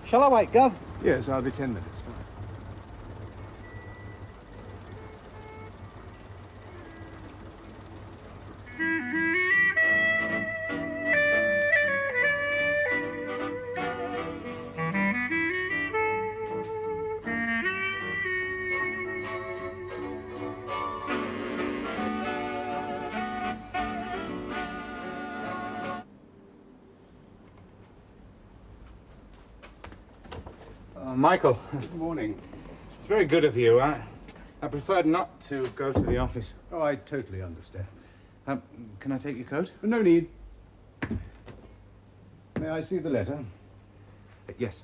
Shall I wait, Gov? Yes, I'll be 10 minutes. Michael. Good morning. It's very good of you. I preferred not to go to the office. Oh, I totally understand. Can I take your coat? No need. May I see the letter? Yes.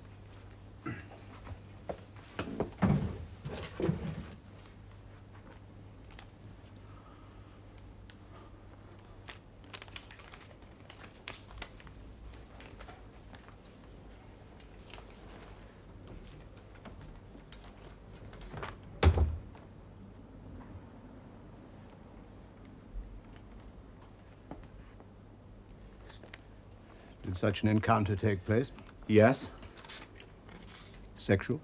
Did such an encounter take place? Yes. Sexual?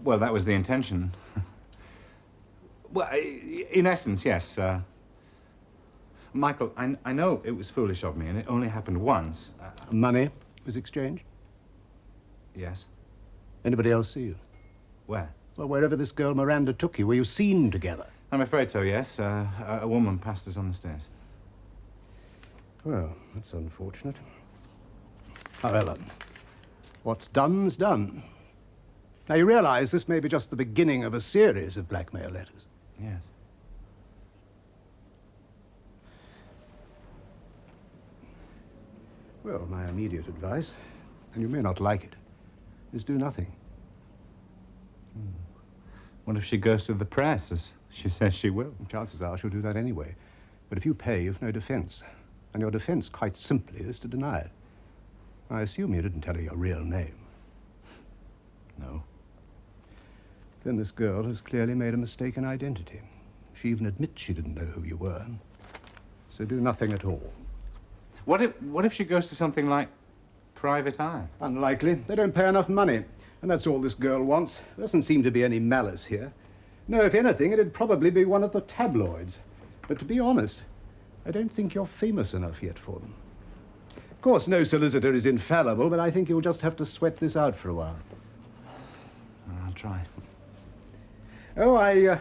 Well, that was the intention. Well, in essence, yes. Michael, I know it was foolish of me, and it only happened once. Money was exchanged? Yes. Anybody else see you? Where? Well, wherever this girl Miranda took you. Were you seen together? I'm afraid so, yes. A woman passed us on the stairs. Well, that's unfortunate. However, what's done's done. Now, you realize this may be just the beginning of a series of blackmail letters. Yes. Well, my immediate advice, and you may not like it, is do nothing. What if she goes to the press, as she says she will? Chances are she'll do that anyway. But if you pay, you've no defense. And your defense, quite simply, is to deny it. I assume you didn't tell her your real name. No. Then this girl has clearly made a mistaken identity. She even admits she didn't know who you were. So do nothing at all. What if she goes to something like Private Eye? Unlikely. They don't pay enough money. And that's all this girl wants. There doesn't seem to be any malice here. No, if anything, it'd probably be one of the tabloids. But to be honest, I don't think you're famous enough yet for them. Of course, no solicitor is infallible, but I think you'll just have to sweat this out for a while. I'll try. Oh, I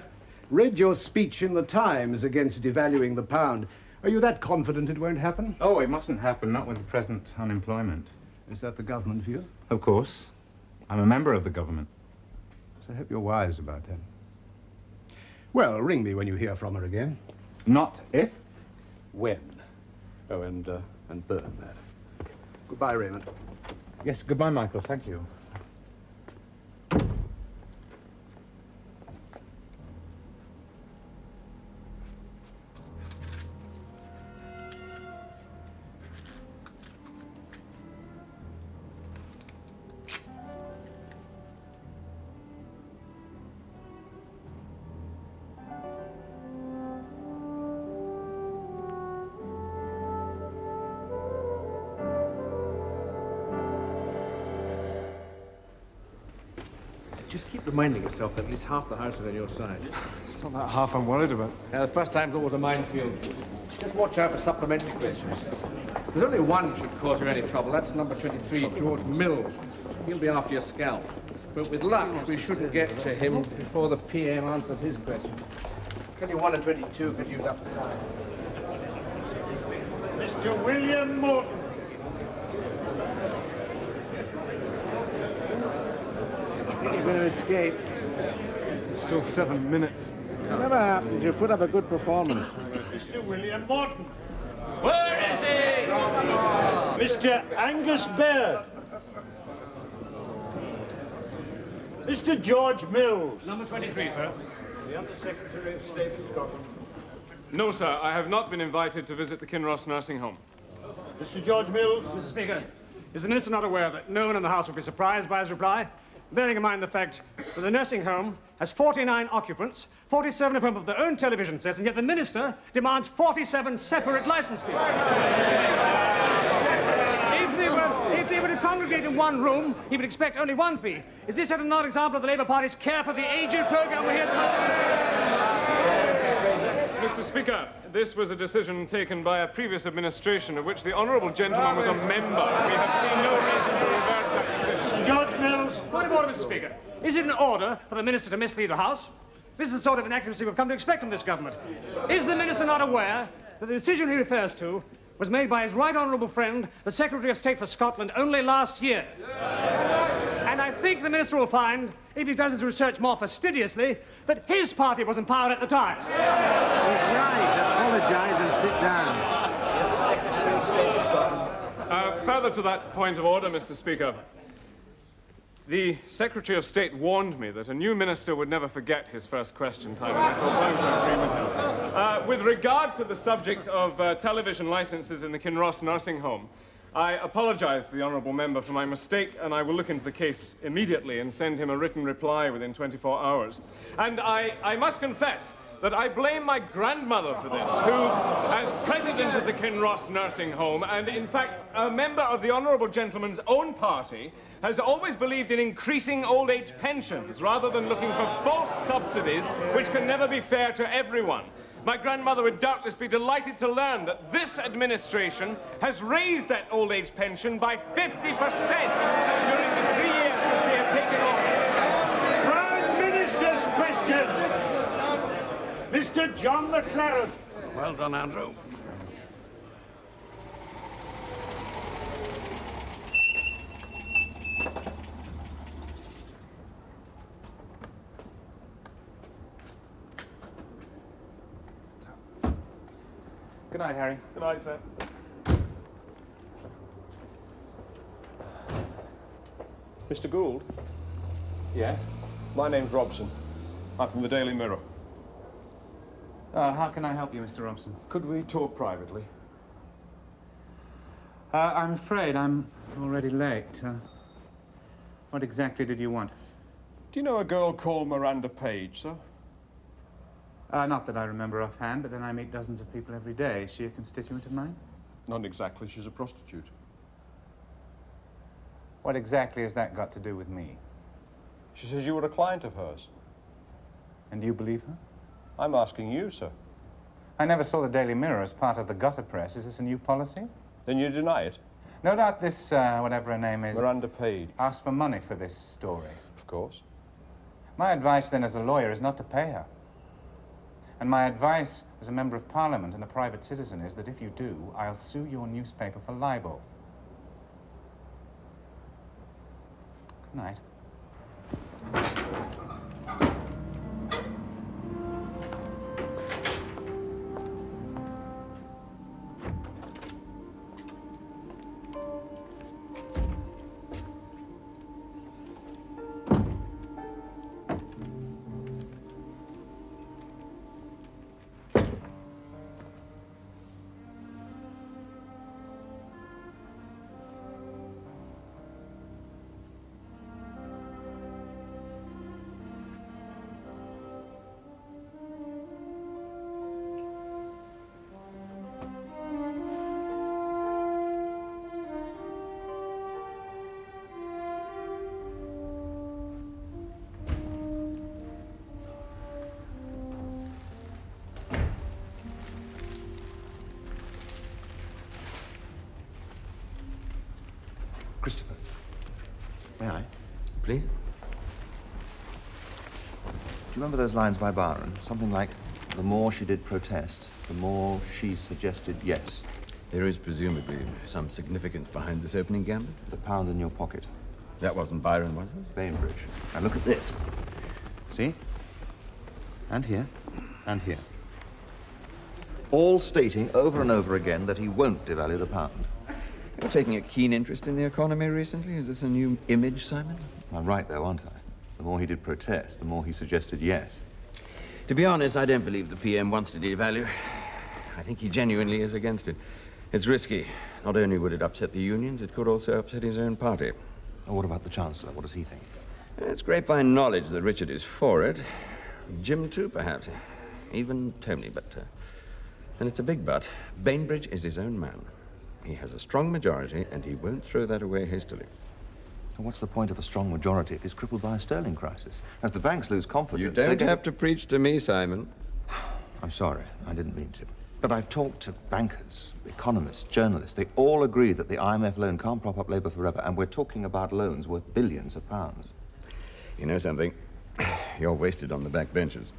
read your speech in the Times against devaluing the pound. Are you that confident it won't happen? Oh, it mustn't happen, not with the present unemployment. Is that the government view? Of course. I'm a member of the government. So I hope you're wise about that. Well, ring me when you hear from her again. Not if. When? Oh, and burn that. Goodbye, Raymond. Yes, goodbye, Michael. Thank you. Just keep reminding yourself that at least half the house is on your side. It's not that half I'm worried about. The first time's always a minefield. Just watch out for supplementary questions. There's only one should cause you any trouble. That's number 23, George Mills. He'll be after your scalp. But with luck, we shouldn't get to him before the PM answers his question. 21 and 22 could use up the time. Mr. William Morton. You're going to escape. Still 7 minutes. Whatever happens, you put up a good performance. Mr. William Morton. Where is he? Mr. Angus Baird. Mr. George Mills. Number 23, sir. The Under-Secretary of State for Scotland. No, sir. I have not been invited to visit the Kinross nursing home. Mr. George Mills. Mr. Speaker, is the Minister not aware that no one in the House will be surprised by his reply? Bearing in mind the fact that the nursing home has 49 occupants, 47 of whom have their own television sets, and yet the Minister demands 47 separate license fees. If they were to congregate in one room, he would expect only one fee. Is this another example of the Labour Party's care for the aged program we're here Mr. Speaker, this was a decision taken by a previous administration of which the honourable gentleman was a member. We have seen no reason to reverse that decision. George Mills. Point of order, Mr. Speaker. Is it an order for the Minister to mislead the House? This is the sort of inaccuracy we've come to expect from this government. Is the Minister not aware that the decision he refers to was made by his right honourable friend, the Secretary of State for Scotland, only last year? And I think the Minister will find, if he does his research more fastidiously, that his party was in power at the time. He's right. Apologise and sit down. Further to that point of order, Mr. Speaker, the Secretary of State warned me that a new minister would never forget his first question time, and I felt bound to agree with him. With regard to the subject of television licenses in the Kinross nursing home, I apologise to the honourable member for my mistake, and I will look into the case immediately and send him a written reply within 24 hours. And I must confess that I blame my grandmother for this, who, as president of the Kinross nursing home, and in fact a member of the honourable gentleman's own party, has always believed in increasing old age pensions rather than looking for false subsidies which can never be fair to everyone. My grandmother would doubtless be delighted to learn that this administration has raised that old age pension by 50% during the 3 years since they have taken office. Prime Minister's question. Mr. John McLaren. Well done, Andrew. Good night, Harry. Good night, sir. Mr. Gould, Yes? my name's Robson. I'm from the Daily Mirror. How can I help you, Mr. Robson? Could we talk privately? I'm afraid I'm already late. What exactly did you want? Do you know a girl called Miranda Page, sir? Not that I remember offhand, but then I meet dozens of people every day. Is she a constituent of mine? Not exactly. She's a prostitute. What exactly has that got to do with me? She says you were a client of hers. And do you believe her? I'm asking you, sir. I never saw the Daily Mirror as part of the gutter press. Is this a new policy? Then you deny it? No doubt this, whatever her name is, Miranda Page. asked for money for this story. Of course. My advice then as a lawyer is not to pay her. And my advice as a member of Parliament and a private citizen is that if you do, I'll sue your newspaper for libel. Good night. Christopher. May I? Please? Do you remember those lines by Byron? Something like, the more she did protest, the more she suggested yes. There is presumably some significance behind this opening gambit. The pound in your pocket. That wasn't Byron, was it? Bainbridge. Now look at this. See? And here. And here. All stating over and over again that he won't devalue the pound. You're taking a keen interest in the economy recently. Is this a new image, Simon? I'm right, though, aren't I? The more he did protest, the more he suggested yes. To be honest, I don't believe the PM wants to devalue. I think he genuinely is against it. It's risky. Not only would it upset the unions, it could also upset his own party. Oh, what about the Chancellor? What does he think? It's grapevine knowledge that Richard is for it. Jim, too, perhaps. Even Tony, but... and it's a big but. Bainbridge is his own man. He has a strong majority, and he won't throw that away hastily. And what's the point of a strong majority if he's crippled by a sterling crisis? As the banks lose confidence... You don't have to preach to me, Simon. I'm sorry. I didn't mean to. But I've talked to bankers, economists, journalists. They all agree that the IMF loan can't prop up Labour forever, and we're talking about loans worth billions of pounds. You know something? You're wasted on the back benches.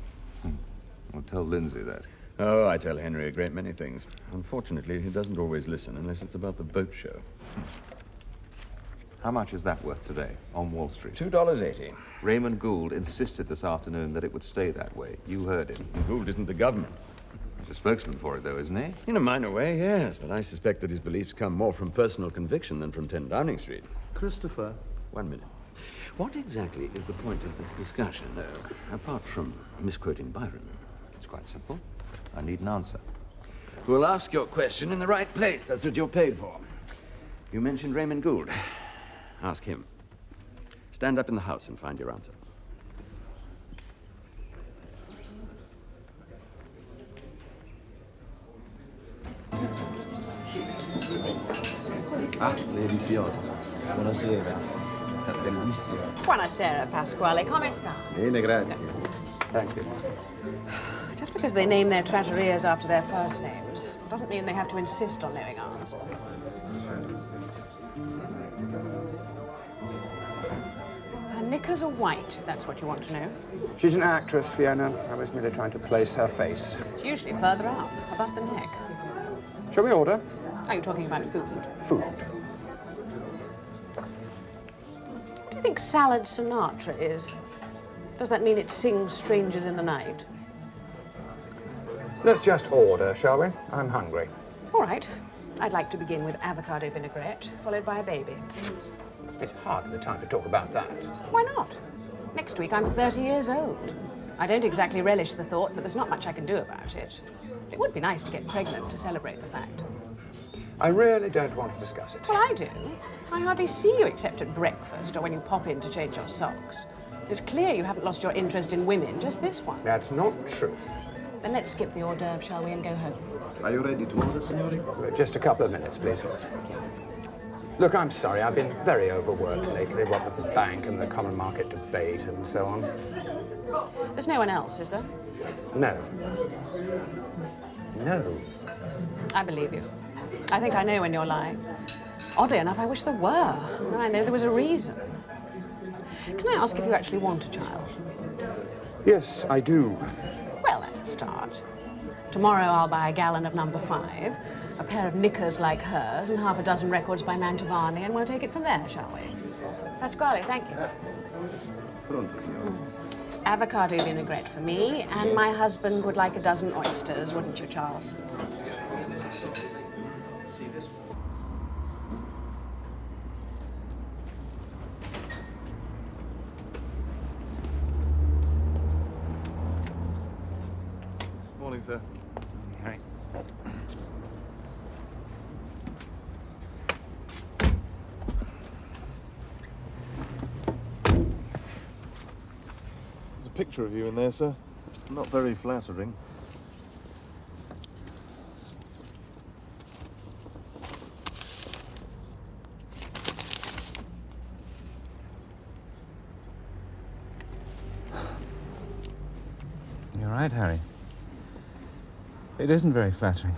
Well, tell Lindsay that. Oh, I tell Henry a great many things. Unfortunately, he doesn't always listen unless it's about the boat show. How much is that worth today on Wall Street? $2.80. Raymond Gould insisted this afternoon that it would stay that way. You heard him. Gould isn't the government. He's a spokesman for it, though, isn't he? In a minor way, yes, but I suspect that his beliefs come more from personal conviction than from 10 Downing Street. Christopher. 1 minute. What exactly is the point of this discussion, though, apart from misquoting Byron? It's quite simple. I need an answer. We'll ask your question in the right place. That's what you're paid for. You mentioned Raymond Gould. Ask him. Stand up in the House and find your answer. Ah, Lady Piotr. Buonasera. Bellissima. Buonasera, Pasquale. Come sta? Bene, grazie. Thank you. Just because they name their trattorias after their first names doesn't mean they have to insist on knowing ours. Her knickers are white, if that's what you want to know. She's an actress, Fiona. I was merely trying to place her face. It's usually further up, above the neck. Shall we order? Are you talking about food? Food. What do you think Salad Sinatra is? Does that mean it sings Strangers in the Night? Let's just order, shall we? I'm hungry. All right. I'd like to begin with avocado vinaigrette, followed by a baby. It's hardly the time to talk about that. Why not? Next week I'm 30 years old. I don't exactly relish the thought, but there's not much I can do about it. It would be nice to get pregnant to celebrate the fact. I really don't want to discuss it. Well, I do. I hardly see you except at breakfast or when you pop in to change your socks. It's clear you haven't lost your interest in women, just this one. That's not true. Then let's skip the hors d'oeuvre, shall we, and go home. Are you ready to order, signore? Just a couple of minutes, please. Look, I'm sorry. I've been very overworked lately, what with the bank and the common market debate and so on. There's no one else, is there? No. No. I believe you. I think I know when you're lying. Oddly enough, I wish there were. And I know there was a reason. Can I ask if you actually want a child? Yes, I do. Well, that's a start. Tomorrow I'll buy a gallon of number 5, a pair of knickers like hers, and half a dozen records by Mantovani, and we'll take it from there, shall we? Pasquale, thank you. Pronto, signore. Avocado vinaigrette for me, and my husband would like a dozen oysters, wouldn't you, Charles? Morning, sir. Harry. There's a picture of you in there, sir. Not very flattering. You're right, Harry. It isn't very flattering.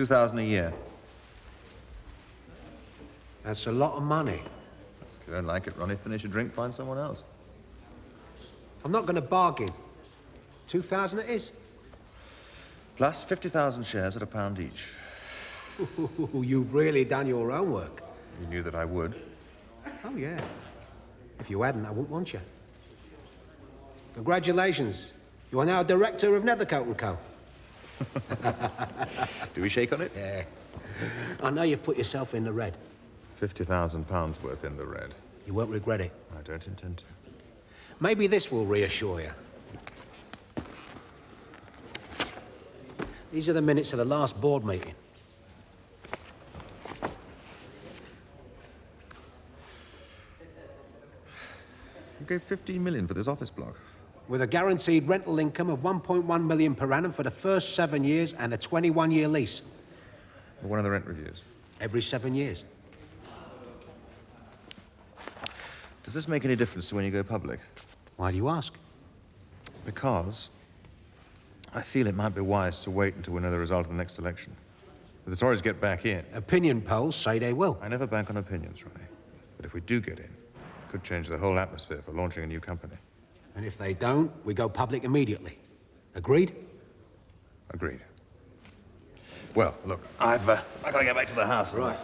2,000 a year. That's a lot of money. If you don't like it, Ronnie, finish your drink, find someone else. I'm not going to bargain. 2,000 it is. Plus 50,000 shares at £1 each. Ooh, you've really done your own work. You knew that I would. Oh, yeah. If you hadn't, I wouldn't want you. Congratulations. You are now director of Nethercote & Co. Do we shake on it? Yeah. I know you've put yourself in the red. £50,000 worth in the red. You won't regret it. I don't intend to. Maybe this will reassure you. These are the minutes of the last board meeting. You gave 15 million for this office block. With a guaranteed rental income of 1.1 million per annum for the first 7 years and a 21-year lease. When are the rent reviews? Every 7 years. Does this make any difference to when you go public? Why do you ask? Because I feel it might be wise to wait until we know the result of the next election. If the Tories get back in... Opinion polls say they will. I never bank on opinions, Ronnie. But if we do get in, it could change the whole atmosphere for launching a new company. And if they don't, we go public immediately. Agreed? Agreed. Well, look, I've got to get back to the house. Right.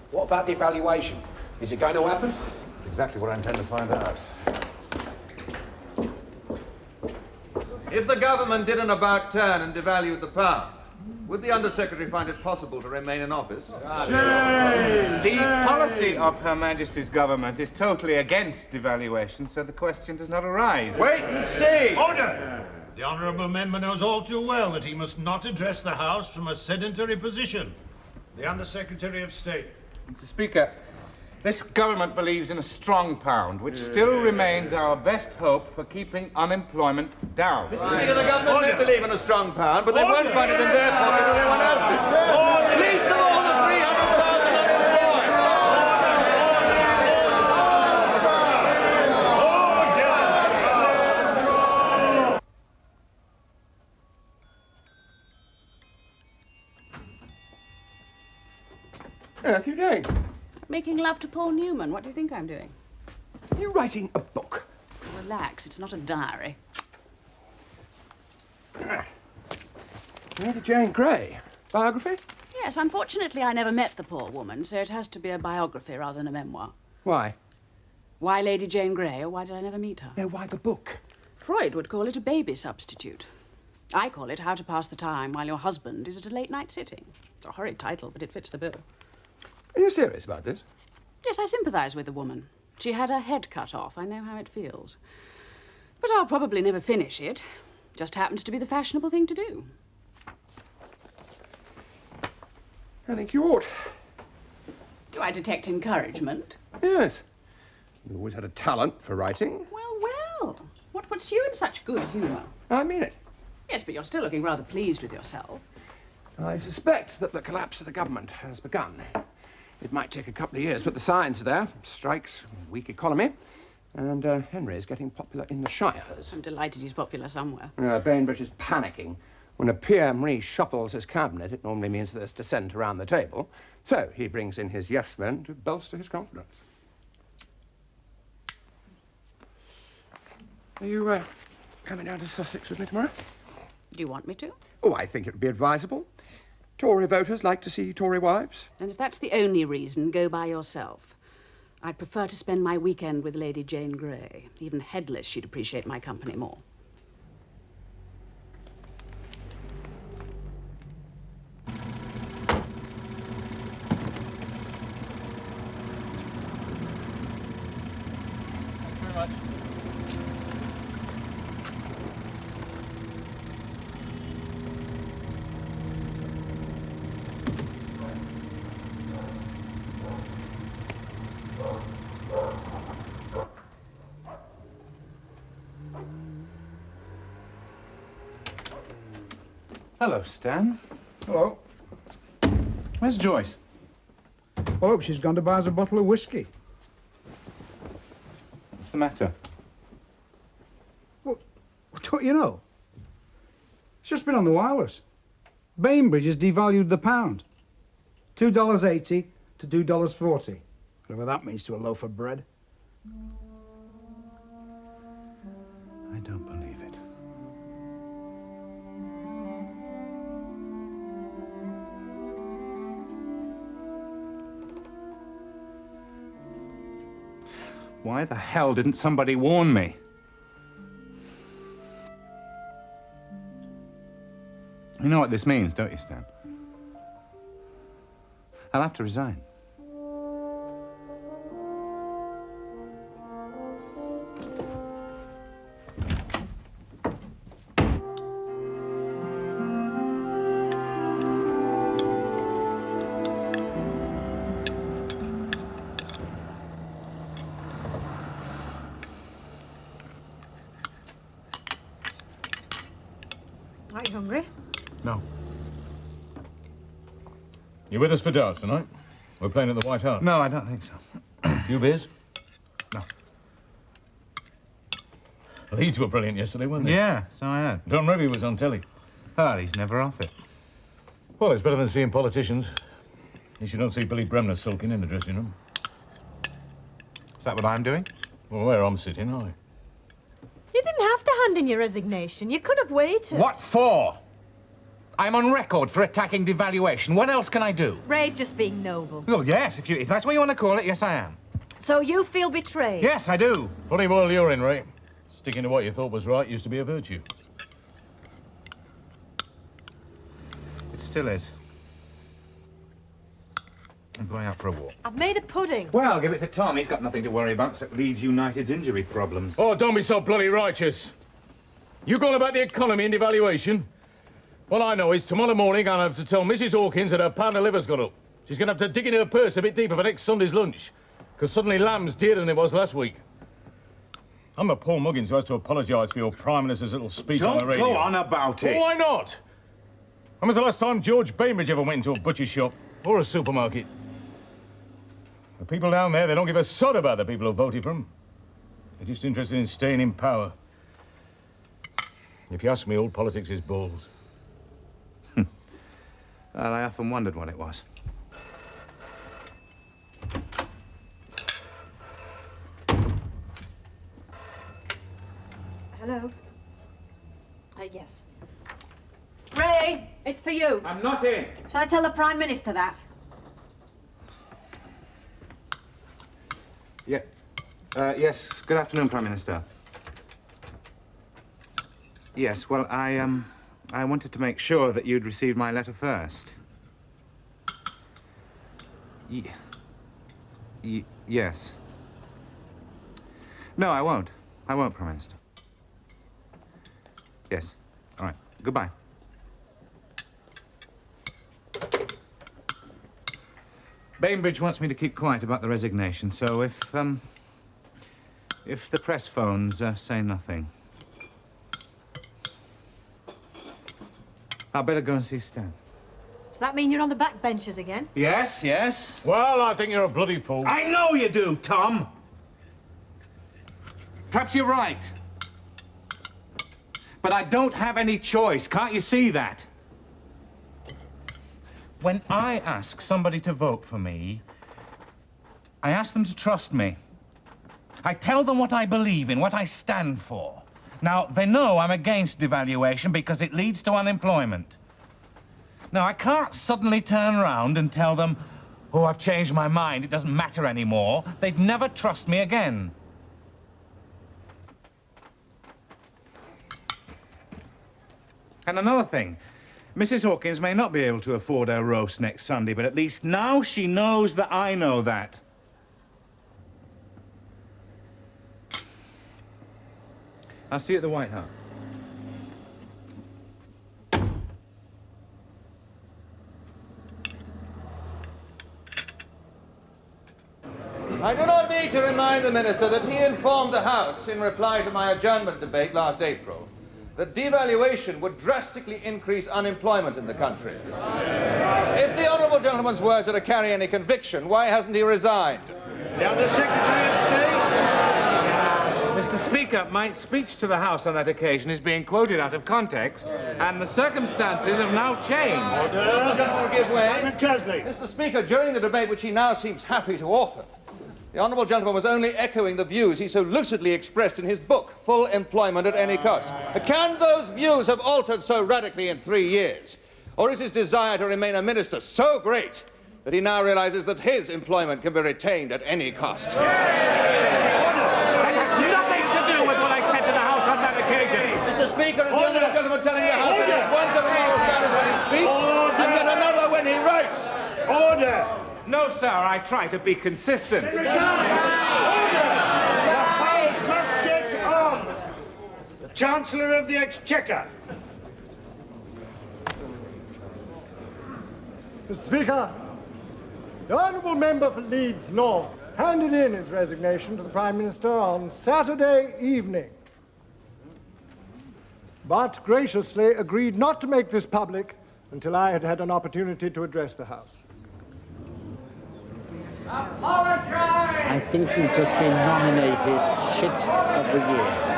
What about devaluation? Is it going to happen? That's exactly what I intend to find out. If the government did an about turn and devalued the pound, would the Undersecretary find it possible to remain in office? The policy of Her Majesty's government is totally against devaluation, so the question does not arise. Wait and see! Order! The honourable member knows all too well that he must not address the House from a sedentary position. The Undersecretary of State. Mr. Speaker, this government believes in a strong pound, which still remains our best hope for keeping unemployment down. Mr. Speaker, the government may believe in a strong pound, but they won't find it in their pocket or anyone else's. Least of all the 300,000 unemployed. What on earth are you doing? Making love to Paul Newman. What do you think I'm doing? Are you writing a book? Relax, it's not a diary. Lady Jane Grey. Biography? Yes, unfortunately I never met the poor woman, so it has to be a biography rather than a memoir. Why? Why Lady Jane Grey, or why did I never meet her? No, why the book? Freud would call it a baby substitute. I call it How to Pass the Time While Your Husband is at a Late-Night Sitting. It's a horrid title, but it fits the bill. Are you serious about this? Yes, I sympathise with the woman. She had her head cut off. I know how it feels. But I'll probably never finish it. Just happens to be the fashionable thing to do. I think you ought. Do I detect encouragement? Yes. You always had a talent for writing. Well. What puts you in such good humour? I mean it. Yes, but you're still looking rather pleased with yourself. I suspect that the collapse of the government has begun. It might take a couple of years, but the signs are there. Strikes, weak economy, and Henry is getting popular in the shires. I'm delighted he's popular somewhere. Bainbridge is panicking. When a PM reshuffles his cabinet, it normally means there's dissent around the table. So he brings in his yes men to bolster his confidence. Are you coming down to Sussex with me tomorrow? Do you want me to? Oh, I think it would be advisable. Tory voters like to see Tory wives. And if that's the only reason, go by yourself. I'd prefer to spend my weekend with Lady Jane Grey. Even headless, she'd appreciate my company more. Thanks very much. Hello, Stan. Hello. Where's Joyce? I hope she's gone to buy us a bottle of whiskey. What's the matter? Well, But you know, it's just been on the wireless. Bainbridge has devalued the pound. $2.80 to $2.40. Whatever that means to a loaf of bread. I don't believe it. Why the hell didn't somebody warn me? You know what this means, don't you, Stan? I'll have to resign. Are you hungry? No. You with us for darts tonight? We're playing at the White Hart. No, I don't think so. Few beers? No. Leeds were brilliant yesterday, weren't they? Yeah, so I heard. Don Revie was on telly. Oh, he's never off it. Well, it's better than seeing politicians. At least you don't see Billy Bremner sulking in the dressing room. Is that what I'm doing? Well, where I'm sitting, aye. You didn't have to hand in your resignation. You could have waited. What for? I'm on record for attacking devaluation. What else can I do? Ray's just being noble. Well, yes, if that's what you want to call it, yes, I am. So you feel betrayed? Yes, I do. Funny world you're in, Ray. Sticking to what you thought was right used to be a virtue. It still is. I'm going out for a walk. I've made a pudding. Well, give it to Tom. He's got nothing to worry about except Leeds United's injury problems. Oh, don't be so bloody righteous. You going about the economy and devaluation? All I know is tomorrow morning I'll have to tell Mrs. Hawkins that her pound of liver's gone up. She's going to have to dig in her purse a bit deeper for next Sunday's lunch, because suddenly lamb's dearer than it was last week. I'm a Paul Muggins who has to apologise for your Prime Minister's little speech on the radio. Don't go on about it. Oh, why not? When was the last time George Bainbridge ever went into a butcher's shop or a supermarket? The people down there, they don't give a sod about the people who voted for them. They're just interested in staying in power. If you ask me, all politics is balls. Well, I often wondered what it was. Hello? Yes. Ray, it's for you. I'm not in. Shall I tell the Prime Minister that? Yeah. Yes, good afternoon, Prime Minister. Yes, well, I wanted to make sure that you'd received my letter first. Yes. No, I won't. I won't, Prime Minister. Yes. All right. Goodbye. Bainbridge wants me to keep quiet about the resignation, so if the press phones, say nothing. I'd better go and see Stan. Does that mean you're on the back benches again? Yes, yes. Well, I think you're a bloody fool. I know you do, Tom. Perhaps you're right. But I don't have any choice. Can't you see that? When I ask somebody to vote for me, I ask them to trust me. I tell them what I believe in, what I stand for. Now, they know I'm against devaluation because it leads to unemployment. Now, I can't suddenly turn around and tell them, oh, I've changed my mind, it doesn't matter anymore. They'd never trust me again. And another thing, Mrs. Hawkins may not be able to afford her roast next Sunday, but at least now she knows that I know that. I'll see you at the White Hart. I do not need to remind the Minister that he informed the House in reply to my adjournment debate last April that devaluation would drastically increase unemployment in the country. If the honourable gentleman's words are to carry any conviction, why hasn't he resigned? The Under-Secretary of State. Mr. Mr. Speaker, my speech to the House on that occasion is being quoted out of context, and the circumstances have now changed. The gentleman gives way. Mr. Speaker, during the debate which he now seems happy to offer, the honourable gentleman was only echoing the views he so lucidly expressed in his book, Full Employment at Any Cost. Can those views have altered so radically in 3 years? Or is his desire to remain a minister so great that he now realises that his employment can be retained at any cost? That has nothing to do with what I said to the House on that occasion. Mr. Speaker, is the honourable gentleman telling the House that he has one set of moral standards when he speaks and yet another when he writes? Order! No, sir, I try to be consistent. Order! The House must get on! The Chancellor of the Exchequer. Mr. Speaker, the honourable member for Leeds North handed in his resignation to the Prime Minister on Saturday evening, but graciously agreed not to make this public until I had had an opportunity to address the House. I think you've just been nominated Shit of the Year.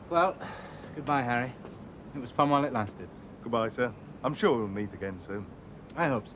Well, goodbye, Harry. It was fun while it lasted. Goodbye, sir. I'm sure we'll meet again soon. I hope so.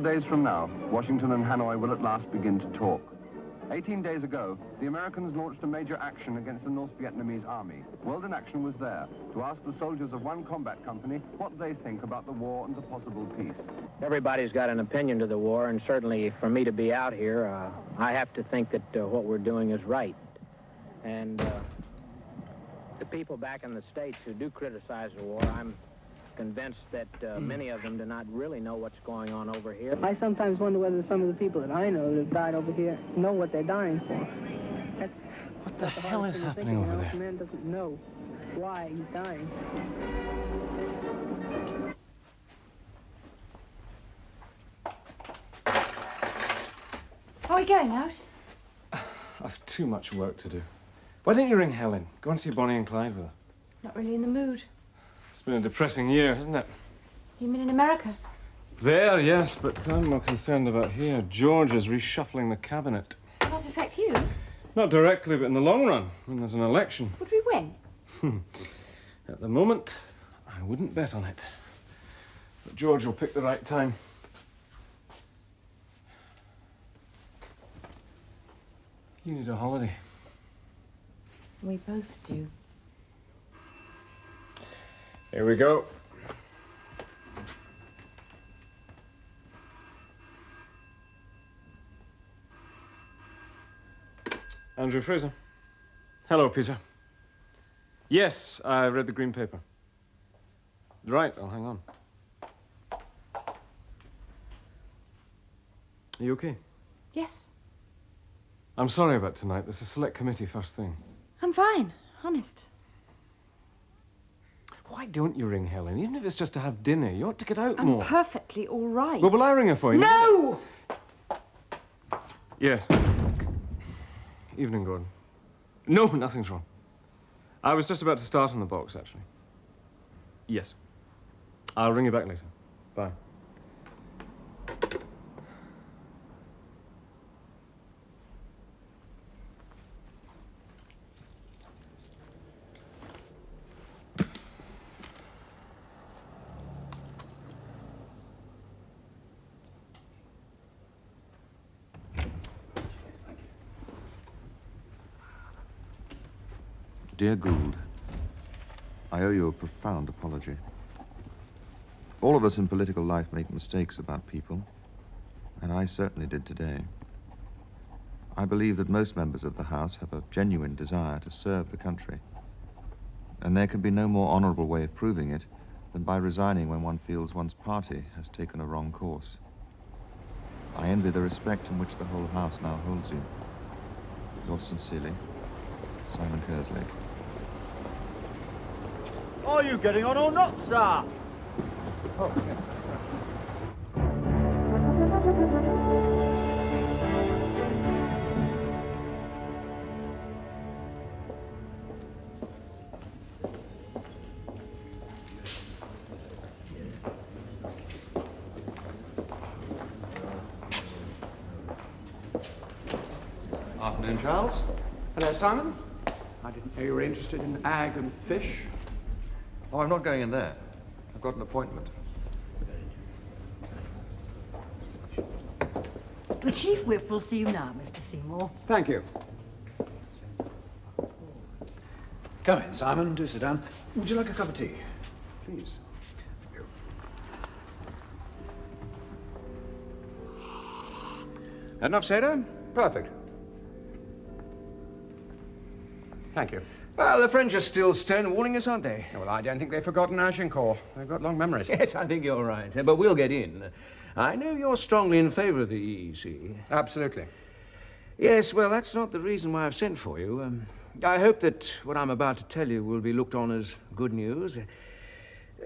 Days from now, Washington and Hanoi will at last begin to talk. 18 days ago, the Americans launched a major action against the North Vietnamese army. World in Action was there to ask the soldiers of one combat company what they think about the war and the possible peace. Everybody's got an opinion to the war, and certainly for me to be out here, I have to think that what we're doing is right. And the people back in the States who do criticize the war, I'm convinced that many of them do not really know what's going on over here. I sometimes wonder whether some of the people that I know that have died over here know what they're dying for. What the hell is happening over there? The man doesn't know why he's dying. Are we going out? I've too much work to do. Why don't you ring Helen? Go and see Bonnie and Clyde with her. Not really in the mood. It's been a depressing year, hasn't it? You mean in America? There, yes, but I'm more concerned about here. George is reshuffling the cabinet. Will that affect you? Not directly, but in the long run, when there's an election. Would we win? At the moment, I wouldn't bet on it. But George will pick the right time. You need a holiday. We both do. Here we go. Andrew Fraser. Hello, Peter. Yes, I read the green paper. Right, I'll hang on. Are you okay? Yes. I'm sorry about tonight. There's a select committee first thing. I'm fine, honest. Why don't you ring Helen? Even if it's just to have dinner, you ought to get out I'm more. perfectly all right. Well, will I ring her for you? No! Yes. Evening, Gordon. No, nothing's wrong. I was just about to start on the box, actually. Yes. I'll ring you back later. Bye. Dear Gould, I owe you a profound apology. All of us in political life make mistakes about people, and I certainly did today. I believe that most members of the House have a genuine desire to serve the country. And there can be no more honourable way of proving it than by resigning when one feels one's party has taken a wrong course. I envy the respect in which the whole House now holds you. Yours sincerely, Simon Kerslake. Are you getting on or not, sir? Oh, yes. Afternoon, Charles. Hello, Simon. I didn't know you were interested in ag and fish. Oh, I'm not going in there. I've got an appointment. The Chief Whip will see you now, Mr. Seymour. Thank you. Come in, Simon. Do sit down. Would you like a cup of tea? Please. Enough, Seda? Perfect. Thank you. Well, the French are still stonewalling us, aren't they? Well, I don't think they've forgotten Agincourt. They've got long memories. Yes, I think you're right. But we'll get in. I know you're strongly in favour of the EEC. Absolutely. Yes, well, that's not the reason why I've sent for you. I hope that what I'm about to tell you will be looked on as good news.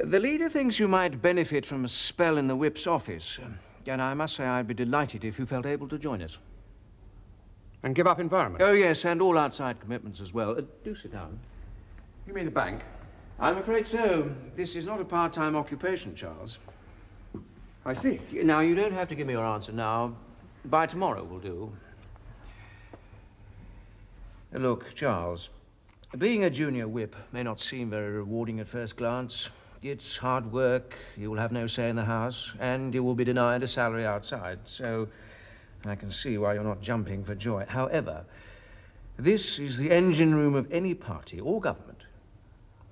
The leader thinks you might benefit from a spell in the Whip's office. And I must say I'd be delighted if you felt able to join us. And give up environment? Oh, yes, and all outside commitments as well. Do sit down. You mean the bank? I'm afraid so. This is not a part-time occupation, Charles. I see. Now, you don't have to give me your answer now. By tomorrow will do. Look, Charles, being a junior whip may not seem very rewarding at first glance. It's hard work, you will have no say in the House, and you will be denied a salary outside, so I can see why you're not jumping for joy. However, this is the engine room of any party or government,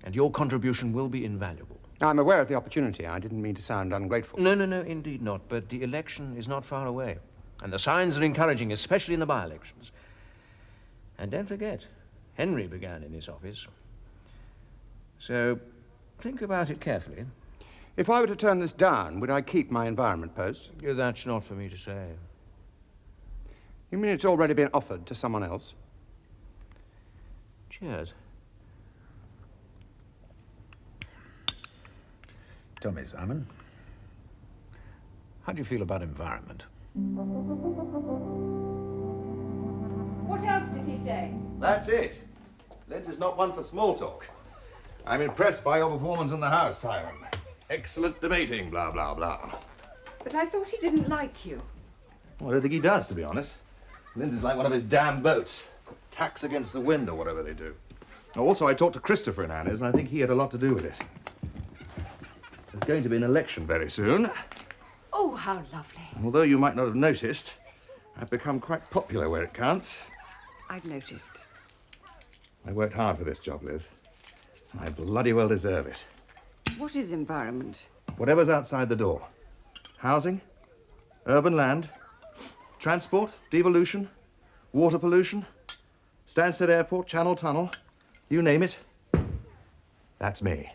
and your contribution will be invaluable. I'm aware of the opportunity. I didn't mean to sound ungrateful. No, indeed not. But the election is not far away, and the signs are encouraging, especially in the by-elections. And don't forget, Henry began in this office. So think about it carefully. If I were to turn this down, would I keep my environment post? That's not for me to say. You mean it's already been offered to someone else? Cheers. Tell me, Simon, how do you feel about environment? What else did he say? That's it. Lent is not one for small talk. I'm impressed by your performance in the House, Simon. Excellent debating, blah, blah, blah. But I thought he didn't like you. Well, I don't think he does, to be honest. Lent is like one of his damn boats. Tacks against the wind or whatever they do. Also, I talked to Christopher in Anna's, and I think he had a lot to do with it. There's going to be an election very soon. Oh, how lovely. Although you might not have noticed, I've become quite popular where it counts. I've noticed. I worked hard for this job, Liz. And I bloody well deserve it. What is environment? Whatever's outside the door. Housing, urban land, transport, devolution, water pollution, Stansted Airport, Channel Tunnel, you name it. That's me.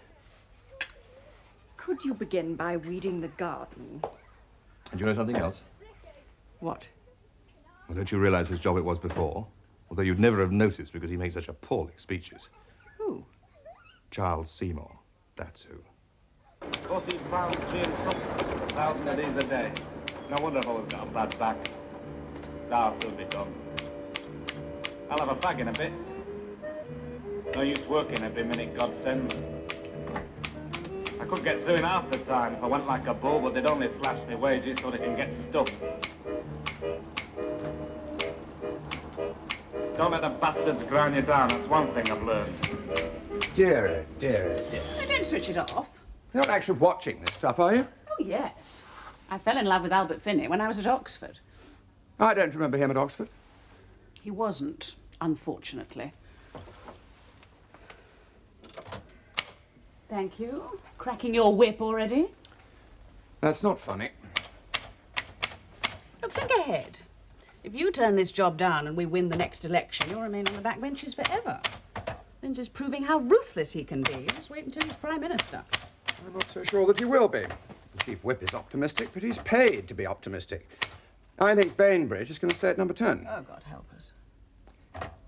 Could you begin by weeding the garden? And you know something else? What? Well, don't you realize whose job it was before? Although you'd never have noticed because he makes such appalling speeches. Who? Charles Seymour. That's who. 40 pounds gin, 1,000 a day. No wonder I've always got a bad back. That'll soon be done. I'll have a bag in a bit. No use working every minute God sends me. I could get through in half the time if I went like a bull, but they'd only slash me wages so they can get stuff. Don't let the bastards grind you down, that's one thing I've learned. Dear. I don't switch it off. You're not actually watching this stuff, are you? Oh, yes. I fell in love with Albert Finney when I was at Oxford. I don't remember him at Oxford. He wasn't, unfortunately. Thank you. Cracking your whip already? That's not funny. Look, think ahead. If you turn this job down and we win the next election, you'll remain on the backbenches forever. Hopkins is proving how ruthless he can be. Just wait until he's Prime Minister. I'm not so sure that he will be. The Chief Whip is optimistic, but he's paid to be optimistic. I think Bainbridge is going to stay at number 10. Oh, God help us.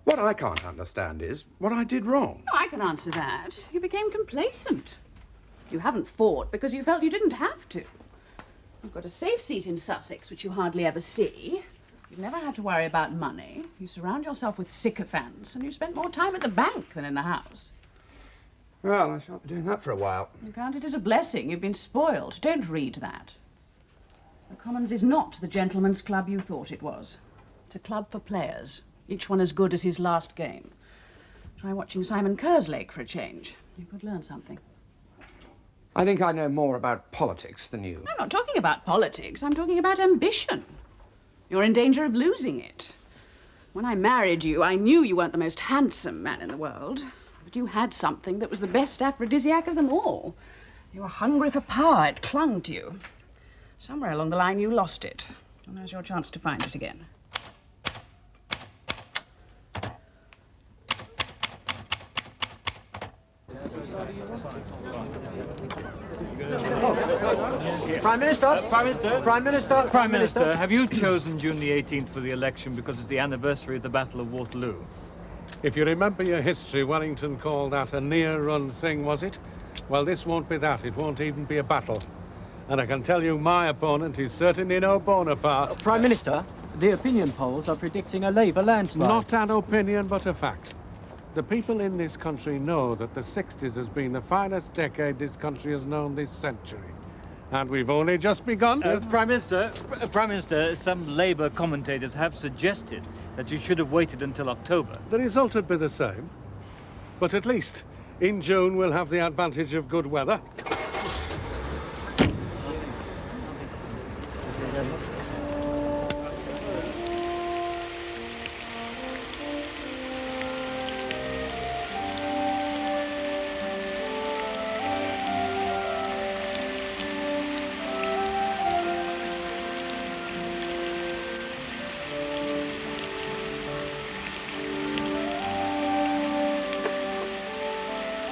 What I can't understand is what I did wrong. No, I can answer that. You became complacent. You haven't fought because you felt you didn't have to. You've got a safe seat in Sussex, which you hardly ever see. You've never had to worry about money. You surround yourself with sycophants, and you spent more time at the bank than in the House. Well, I shan't be doing that for a while. You count it as a blessing. You've been spoiled. Don't read that. The Commons is not the gentleman's club you thought it was. It's a club for players, each one as good as his last game. Try watching Simon Kerslake for a change. You could learn something. I think I know more about politics than you. I'm not talking about politics. I'm talking about ambition. You're in danger of losing it. When I married you, I knew you weren't the most handsome man in the world, but you had something that was the best aphrodisiac of them all. You were hungry for power. It clung to you. Somewhere along the line, you lost it. And there's your chance to find it again. Prime Minister! Prime Minister! Prime Minister! Prime Minister, have you chosen June the 18th for the election because it's the anniversary of the Battle of Waterloo? If you remember your history, Wellington called that a near-run thing, was it? Well, this won't be that. It won't even be a battle. And I can tell you my opponent is certainly no Bonaparte. Prime Minister, the opinion polls are predicting a Labour landslide. Not an opinion, but a fact. The people in this country know that the 60s has been the finest decade this country has known this century. And we've only just begun. Prime Minister, some Labour commentators have suggested that you should have waited until October. The result would be the same. But at least in June we'll have the advantage of good weather.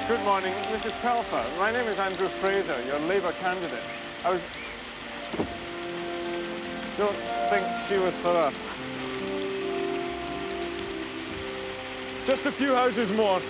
Good morning, Mrs. Telfer. My name is Andrew Fraser, your Labour candidate. Don't think she was for us. Just a few houses more.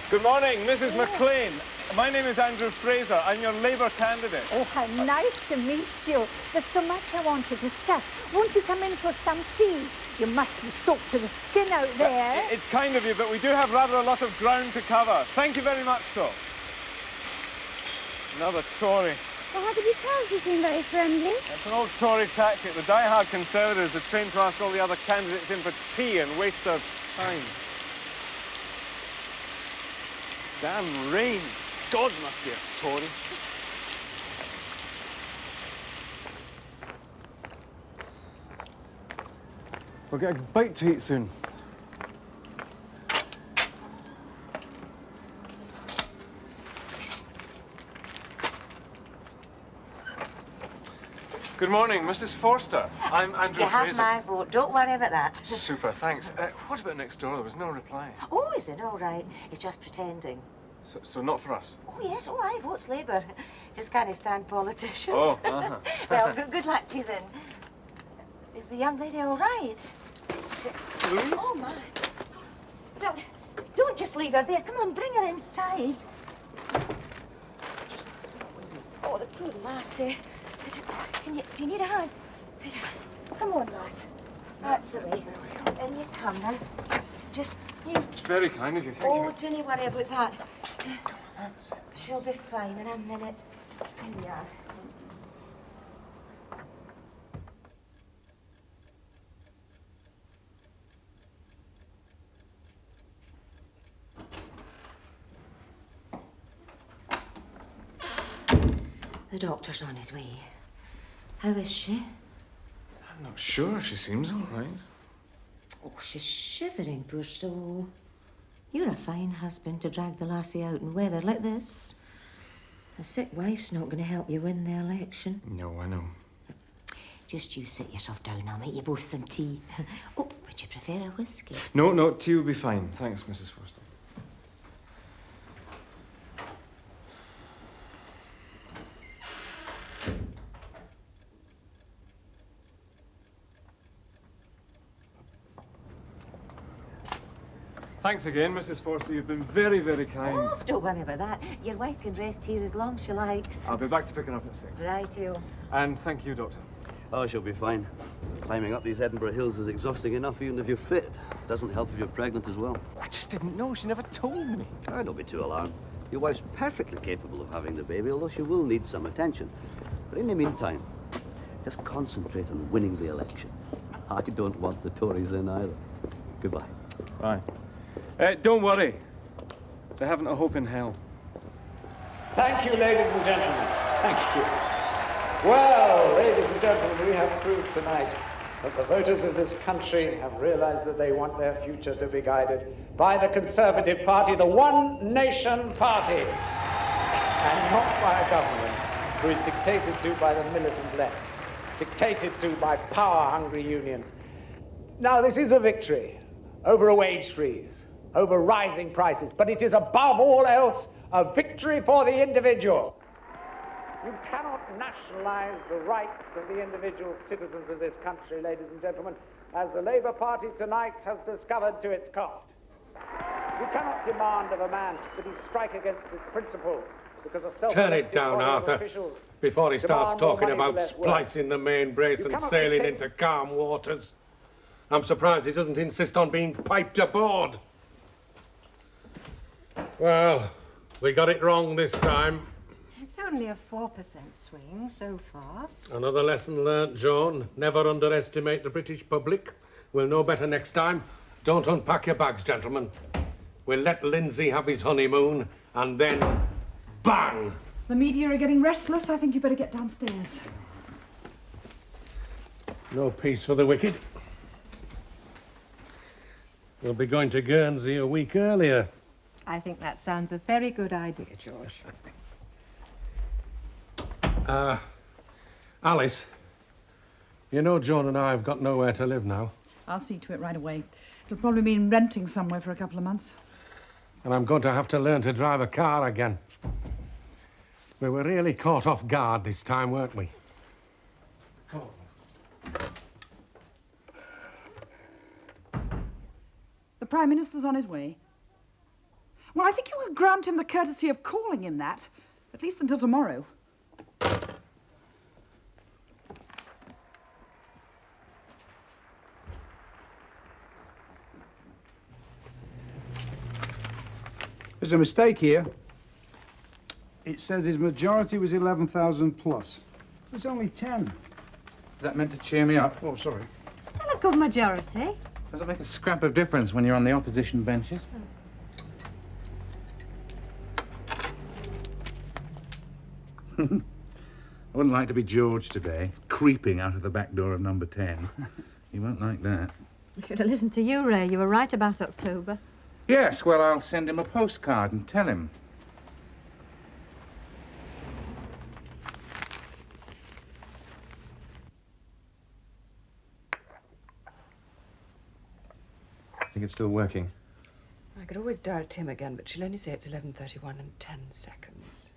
Good morning, Mrs. McLean. My name is Andrew Fraser. I'm your Labour candidate. Oh, how nice to meet you. There's so much I want to discuss. Won't you come in for some tea? You must be soaked to the skin out there. It's kind of you, but we do have rather a lot of ground to cover. Thank you very much, so. Another Tory. Well, how could you tell? She seemed very friendly. It's an old Tory tactic. The die-hard Conservatives are trained to ask all the other candidates in for tea and waste their time. Damn rain. God must be a Tory. We'll get a bite to eat soon. Good morning, Mrs. Forster. I'm Andrew You have Fraser. my vote. Don't worry about that. Super, thanks. What about next door? There was no reply. Oh, is it? All right. It's just pretending. So not for us? Oh, yes. Oh, I votes Labour. Just can't stand politicians. Oh, uh-huh. Well, good luck to you then. Is the young lady all right? Louise? Oh, my. Well, don't just leave her there. Come on, bring her inside. Oh, the poor lassie. Do you need a hand? Come on, lass. That's the way. In you come now. Just you. It's very kind of you, thank you. Oh, don't you worry about that. She'll be fine in a minute. Here we are. The doctor's on his way. How is she? I'm not sure. She seems all right. Oh, she's shivering, poor soul. You're a fine husband to drag the lassie out in weather like this. A sick wife's not going to help you win the election. No, I know. Just you sit yourself down. I'll make you both some tea. Oh, would you prefer a whiskey? No, tea will be fine. Thanks, Mrs. Forster. Thanks again, Mrs. Forster. You've been very, very kind. Oh, don't worry about that. Your wife can rest here as long as she likes. I'll be back to pick her up at 6. Righto. And thank you, Doctor. Oh, she'll be fine. Climbing up these Edinburgh hills is exhausting enough even if you're fit. Doesn't help if you're pregnant as well. I just didn't know. She never told me. Oh, don't be too alarmed. Your wife's perfectly capable of having the baby, although she will need some attention. But in the meantime, just concentrate on winning the election. I don't want the Tories in either. Goodbye. Bye. Don't worry. They haven't a hope in hell. Thank you, ladies and gentlemen. Thank you. Well, ladies and gentlemen, we have proved tonight that the voters of this country have realized that they want their future to be guided by the Conservative Party, the One Nation Party, and not by a government who is dictated to by the militant left, dictated to by power-hungry unions. Now, this is a victory over a wage freeze, over rising prices, but it is above all else a victory for the individual. You cannot nationalize the rights of the individual citizens of this country, ladies and gentlemen, as the Labour Party tonight has discovered to its cost. You cannot demand of a man that he strike against his principles because a Turn it down, Arthur, before he starts talking about splicing the main brace and sailing into calm waters. I'm surprised he doesn't insist on being piped aboard. Well, we got it wrong this time. It's only a 4% swing so far. Another lesson learnt, Joan. Never underestimate the British public. We'll know better next time. Don't unpack your bags, gentlemen. We'll let Lindsay have his honeymoon, and then bang! The media are getting restless. I think you better get downstairs. No peace for the wicked. We'll be going to Guernsey a week earlier. I think that sounds a very good idea, George. Alice, you know Joan and I have got nowhere to live now. I'll see to it right away. It'll probably mean renting somewhere for a couple of months. And I'm going to have to learn to drive a car again. We were really caught off guard this time, weren't we? The Prime Minister's on his way. Well, I think you could grant him the courtesy of calling him that, at least until tomorrow. There's a mistake here. It says his majority was 11,000 plus. It was only 10. Is that meant to cheer me up? Oh, sorry. Still a good majority. Does it make a scrap of difference when you're on the opposition benches? I wouldn't like to be George today, creeping out of the back door of number 10. He won't like that. You should have listened to you, Ray. You were right about October. Yes, well, I'll send him a postcard and tell him. I think it's still working. I could always dial Tim again, but she'll only say it's 11:31 and 10 seconds.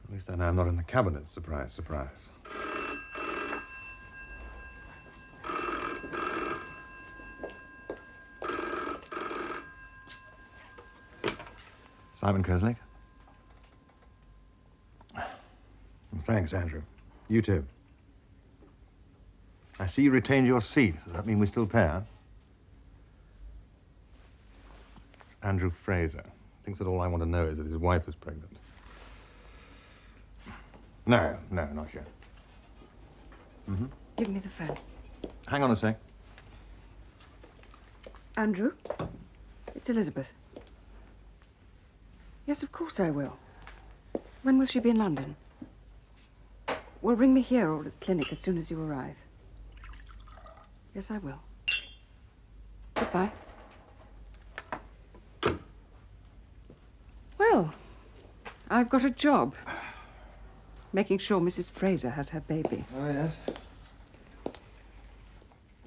At least I know I'm not in the cabinet. Surprise, surprise. Simon Kerslake. Thanks, Andrew. You too. I see you retained your seat. Does that mean we still pair? It's Andrew Fraser. Thinks that all I want to know is that his wife is pregnant. No, not yet. Mm-hmm. Give me the phone. Hang on a sec. Andrew, it's Elizabeth. Yes, of course I will. When will she be in London? Well, ring me here or at the clinic as soon as you arrive. Yes, I will. Goodbye. Well, I've got a job. making sure Mrs. Fraser has her baby. Oh, yes.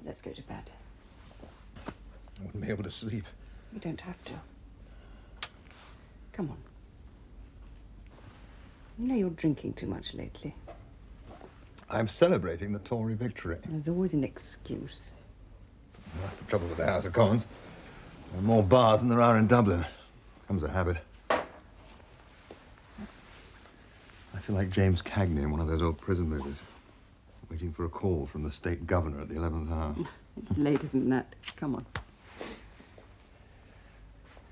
Let's go to bed. I wouldn't be able to sleep. You don't have to. Come on. You know you're drinking too much lately. I'm celebrating the Tory victory. There's always an excuse. That's the trouble with the House of Commons. There are more bars than there are in Dublin. Comes a habit. I feel like James Cagney in one of those old prison movies. Waiting for a call from the state governor at the 11th hour. It's later than that. Come on.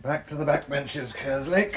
Back to the backbenches, Kerslake.